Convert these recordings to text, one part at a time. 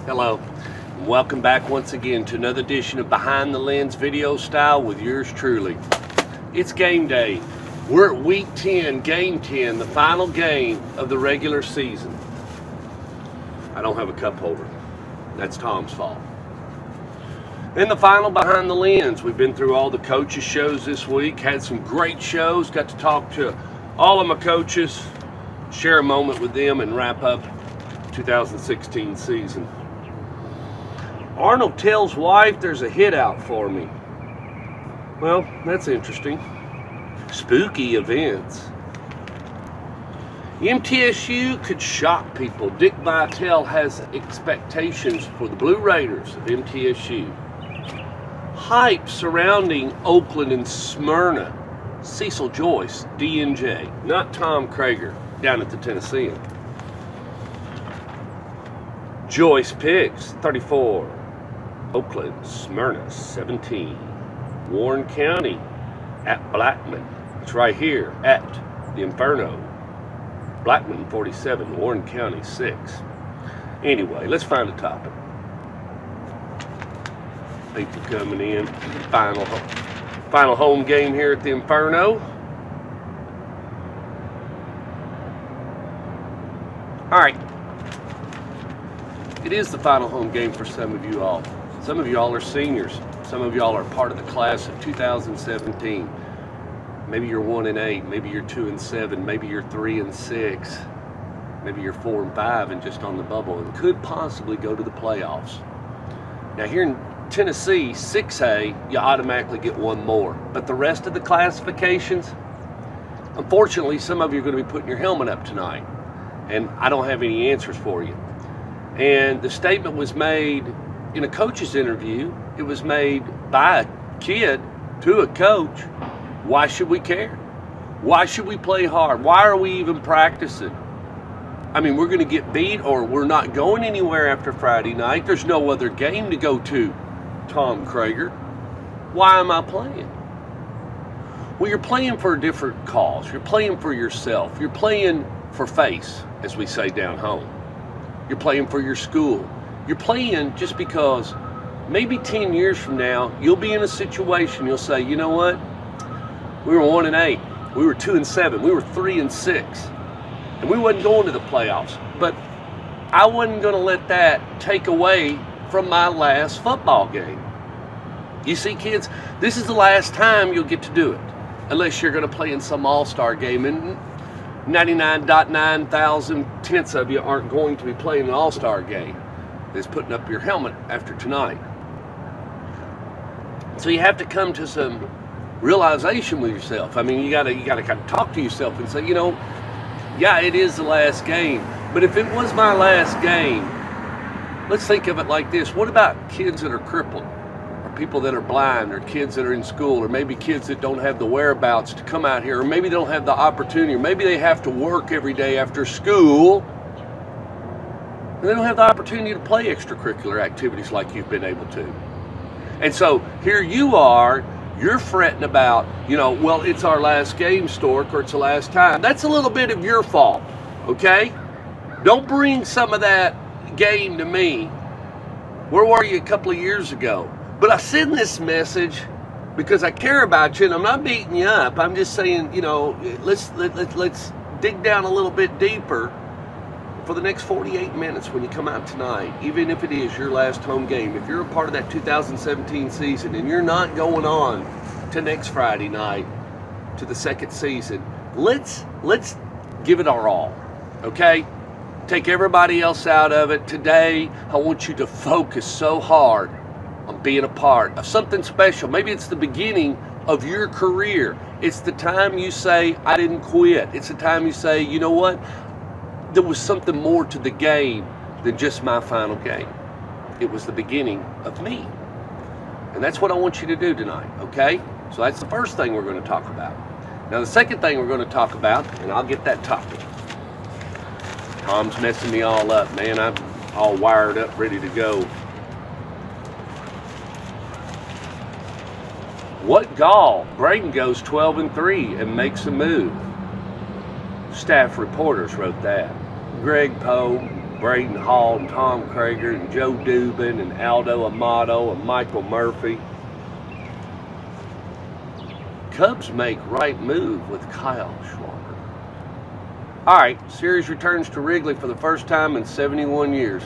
Hello. Welcome back once again to another edition of Behind the Lens Video Style with yours truly. It's game day. We're at week 10, game 10, the final game of the regular season. I don't have a cup holder. That's Tom's fault. In the final Behind the Lens, we've been through all the coaches' shows this week, had some great shows, got to talk to all of my coaches, share a moment with them, and wrap up 2016 season. Arnold tells wife there's a hit out for me. Well, that's interesting. Spooky events. MTSU could shock people. Dick Vitale has expectations for the Blue Raiders of MTSU. Hype surrounding Oakland and Smyrna. Cecil Joyce, DNJ, not Tom Krager, down at the Tennessean. Joyce picks 34. Oakland, Smyrna 17. Warren County at Blackman. It's right here at the Inferno. Blackman 47, Warren County 6. Anyway, let's find a topic. People coming in. Final home game here at the Inferno. All right. It is the final home game for some of you all. Some of you all are seniors. Some of y'all are part of the class of 2017. Maybe you're 1-8, maybe you're 2-7, maybe you're 3-6, maybe you're 4-5 and just on the bubble and could possibly go to the playoffs. Now here in Tennessee, 6A, you automatically get one more. But the rest of the classifications, unfortunately, some of you are going to be putting your helmet up tonight. And I don't have any answers for you. And the statement was made in a coach's interview. It was made by a kid to a coach. Why should we care? Why should we play hard? Why are we even practicing? I mean, we're going to get beat or we're not going anywhere after Friday night. There's no other game to go to, Tom Krager. Why am I playing? Well, you're playing for a different cause. You're playing for yourself. You're playing for face, as we say down home. You're playing for your school. You're playing just because maybe 10 years from now, you'll be in a situation, you'll say, you know what? We were 1-8. We were 2-7. We were 3-6. And we wasn't going to the playoffs. But I wasn't going to let that take away from my last football game. You see, kids, this is the last time you'll get to do it. Unless you're going to play in some all-star game. And 99.9 thousand tenths of you aren't going to be playing an all-star game. It's putting up your helmet after tonight. So you have to come to some realization with yourself. I mean, you gotta kind of talk to yourself and say, you know, yeah, it is the last game. But if it was my last game, let's think of it like this. What about kids that are crippled? People that are blind, or kids that are in school, or maybe kids that don't have the whereabouts to come out here, or maybe they don't have the opportunity, or maybe they have to work every day after school, and they don't have the opportunity to play extracurricular activities like you've been able to. And so here you are, you're fretting about, you know, well, it's our last game, Stork, or it's the last time. That's a little bit of your fault, okay? Don't bring some of that game to me. Where were you a couple of years ago? But I send this message because I care about you, and I'm not beating you up. I'm just saying, you know, let's dig down a little bit deeper for the next 48 minutes when you come out tonight, even if it is your last home game. If you're a part of that 2017 season and you're not going on to next Friday night to the second season, let's give it our all, okay? Take everybody else out of it. Today, I want you to focus so hard on being a part of something special. Maybe it's the beginning of your career. It's the time you say, I didn't quit. It's the time you say, you know what? There was something more to the game than just my final game. It was the beginning of me. And that's what I want you to do tonight, okay? So that's the first thing we're going to talk about. Now the second thing we're going to talk about, and I'll get that topic. Tom's messing me all up, man. I'm all wired up, ready to go. What gall? Braden goes 12-3 and makes a move. Staff reporters wrote that. Greg Poe, Braden Hall and Tom Krager and Joe Dubin and Aldo Amato and Michael Murphy. Cubs make right move with Kyle Schwarber. All right, series returns to Wrigley for the first time in 71 years.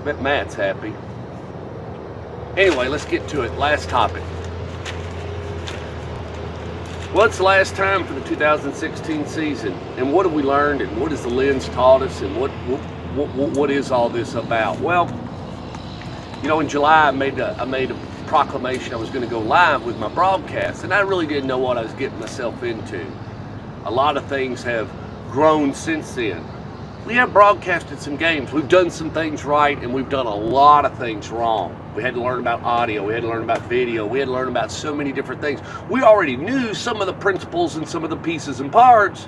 Bet Matt's happy. Anyway, let's get to it. Last topic. What's the last time for the 2016 season? And what have we learned? And what has the lens taught us? And what is all this about? Well, you know, in July I made a proclamation I was going to go live with my broadcast, and I really didn't know what I was getting myself into. A lot of things have grown since then. We have broadcasted some games. We've done some things right, and we've done a lot of things wrong. We had to learn about audio. We had to learn about video. We had to learn about so many different things. We already knew some of the principles and some of the pieces and parts.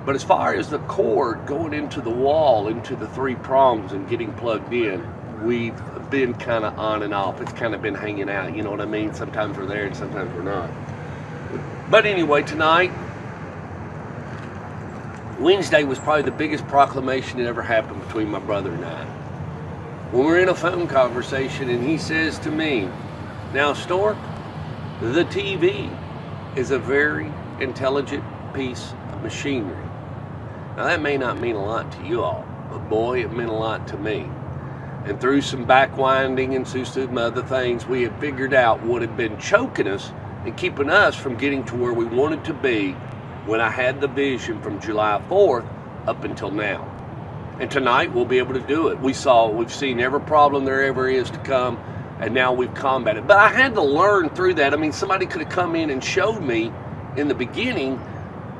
But as far as the cord going into the wall, into the three prongs and getting plugged in, we've been kind of on and off. It's kind of been hanging out, you know what I mean? Sometimes we're there and sometimes we're not. But anyway, tonight, Wednesday was probably the biggest proclamation that ever happened between my brother and I. When we're in a phone conversation and he says to me, "Now, Stork, the TV is a very intelligent piece of machinery." Now, that may not mean a lot to you all, but boy, it meant a lot to me. And through some backwinding and through some other things, we had figured out what had been choking us and keeping us from getting to where we wanted to be when I had the vision from July 4th up until now. And tonight we'll be able to do it. We've seen every problem there ever is to come, and now we've combated. But I had to learn through that. I mean, somebody could have come in and showed me in the beginning,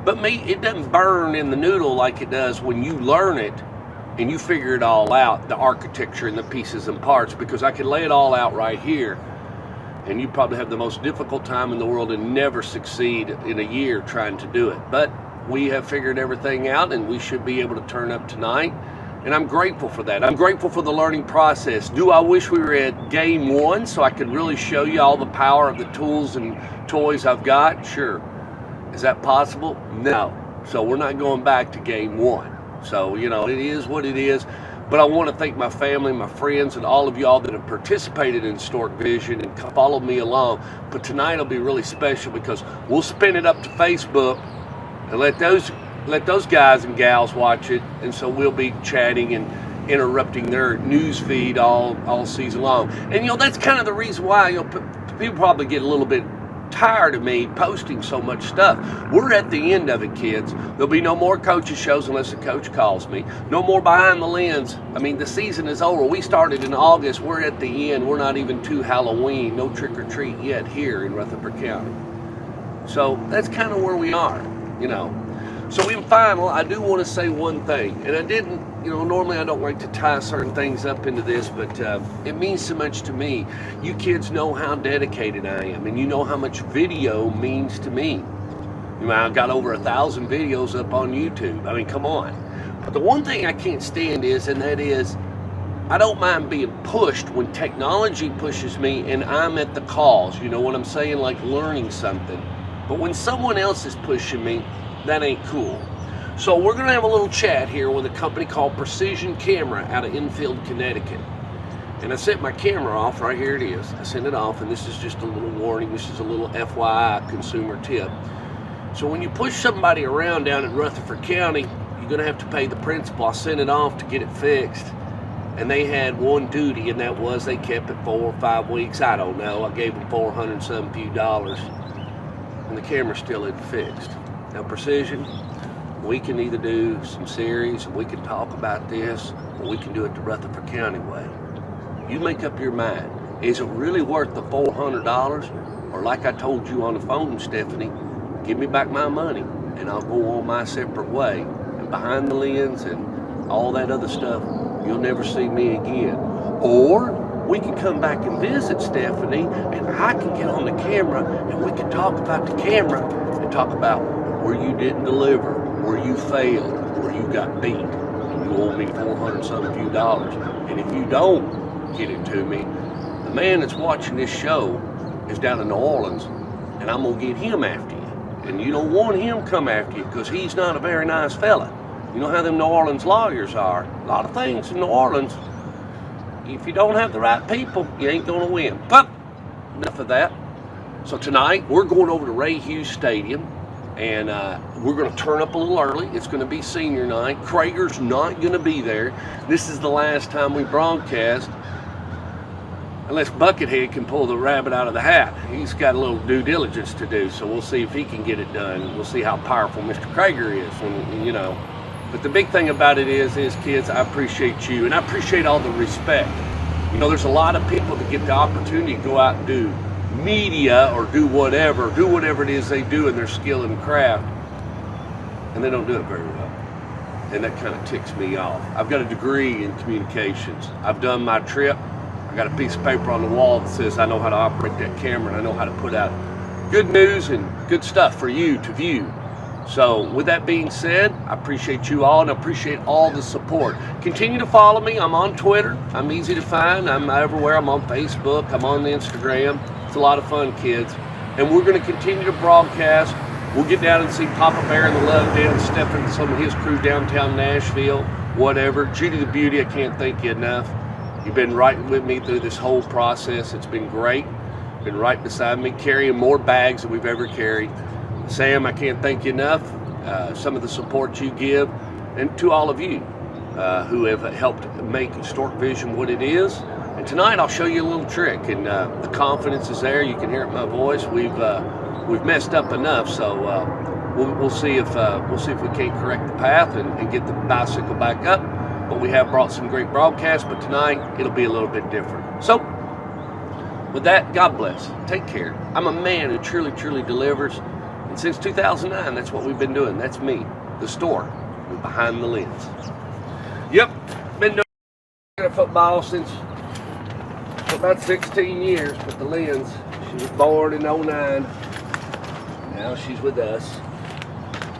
but it doesn't burn in the noodle like it does when you learn it and you figure it all out, the architecture and the pieces and parts, because I can lay it all out right here. And you probably have the most difficult time in the world and never succeed in a year trying to do it. But we have figured everything out, and we should be able to turn up tonight. And I'm grateful for that. I'm grateful for the learning process. Do I wish we were at game one so I could really show you all the power of the tools and toys I've got? Sure. Is that possible? No. So we're not going back to game one. So, you know, it is what it is. But I want to thank my family, my friends, and all of y'all that have participated in Stork Vision and followed me along. But tonight will be really special because we'll spin it up to Facebook and let those guys and gals watch it. And so we'll be chatting and interrupting their news feed all season long. And, you know, that's kind of the reason why, you know, people probably get a little bit tired of me posting so much stuff. We're at the end of it, kids. There'll be no more coaches shows unless a coach calls me. No more behind the lens. I mean, the season is over. We started in August. We're at the end. We're not even to Halloween. No trick or treat yet here in Rutherford County. So that's kind of where we are, you know. So in final, I do want to say one thing, and I didn't, you know, normally I don't like to tie certain things up into this, but it means so much to me. You kids know how dedicated I am, and you know how much video means to me. You know, I've got over 1,000 videos up on YouTube. I mean, come on. But the one thing I can't stand is, and that is, I don't mind being pushed when technology pushes me and I'm at the cause. You know what I'm saying? Like learning something. But when someone else is pushing me, that ain't cool. So we're going to have a little chat here with a company called Precision Camera out of Enfield, Connecticut. And I set my camera off. Right here it is. I sent it off, and this is just a little warning. This is a little FYI consumer tip. So when you push somebody around down in Rutherford County, you're going to have to pay the principal. I sent it off to get it fixed. And they had one duty, and that was they kept it 4 or 5 weeks. I don't know. I gave them $400 and some few dollars. And the camera still isn't fixed. Now, Precision, we can either do some series, and we can talk about this, or we can do it the Rutherford County way. You make up your mind. Is it really worth the $400? Or like I told you on the phone, Stephanie, give me back my money, and I'll go on my separate way. And behind the lens and all that other stuff, you'll never see me again. Or we can come back and visit Stephanie, and I can get on the camera, and we can talk about the camera and talk about where you didn't deliver, where you failed, where you got beat, and you owe me $400 some few dollars. And if you don't get it to me, the man that's watching this show is down in New Orleans, and I'm gonna get him after you. And you don't want him come after you because he's not a very nice fella. You know how them New Orleans lawyers are. A lot of things in New Orleans, if you don't have the right people, you ain't going to win. But enough of that. So tonight, we're going over to Ray Hughes Stadium, and we're going to turn up a little early. It's going to be senior night. Krager's not going to be there. This is the last time we broadcast, unless Buckethead can pull the rabbit out of the hat. He's got a little due diligence to do, so we'll see if he can get it done. We'll see how powerful Mr. Krager is, and, you know. But the big thing about it is kids, I appreciate you, and I appreciate all the respect. You know, there's a lot of people that get the opportunity to go out and do media or do whatever it is they do in their skill and craft, and they don't do it very well. And that kind of ticks me off. I've got a degree in communications. I've done my trip. I got a piece of paper on the wall that says I know how to operate that camera, and I know how to put out good news and good stuff for you to view. So with that being said, I appreciate you all, and I appreciate all the support. Continue to follow me. I'm on Twitter. I'm easy to find. I'm everywhere. I'm on Facebook. I'm on Instagram. It's a lot of fun, kids. And we're going to continue to broadcast. We'll get down and see Papa Bear and the Love Den, Stephen, some of his crew downtown Nashville, whatever. Judy the Beauty, I can't thank you enough. You've been right with me through this whole process. It's been great. Been right beside me, carrying more bags than we've ever carried. Sam, I can't thank you enough. Some of the support you give, and to all of you who have helped make Stork Vision what it is. And tonight I'll show you a little trick, and the confidence is there. You can hear it in my voice. We've messed up enough, so we'll see if we can't correct the path and get the bicycle back up. But we have brought some great broadcasts. But tonight it'll be a little bit different. So with that, God bless. Take care. I'm a man who truly delivers. And since 2009, that's what we've been doing. That's me, the Stork, with Behind the Lens. Yep, been doing football since about 16 years with the Lens. She was born in 09. Now she's with us.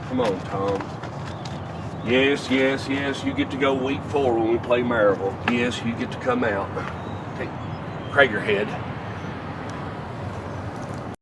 Come on, Tom. Yes, you get to go week 4 when we play Maryville. Yes, you get to come out. Take Kragerhead.